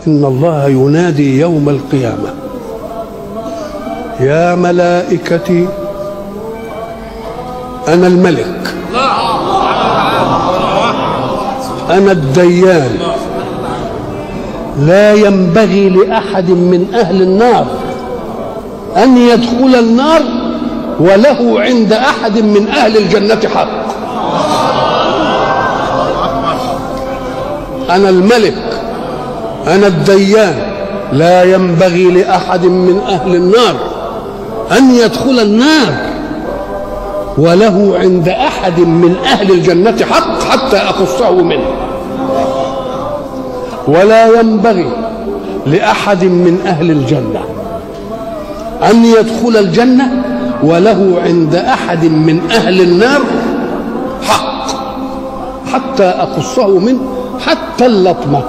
إن الله ينادي يوم القيامة: يا ملائكتي أنا الملك، أنا الديان، لا ينبغي لأحد من أهل النار أن يدخل النار وله عند أحد من أهل الجنة حق. أنا الملك، أنا الديان، لا ينبغي لأحد من أهل النار أن يدخل النار وله عند أحد من أهل الجنة حق حتى أخصه منه، ولا ينبغي لأحد من أهل الجنة أن يدخل الجنة وله عند أحد من أهل النار حق حتى أخصه منه، حتى اللطمة.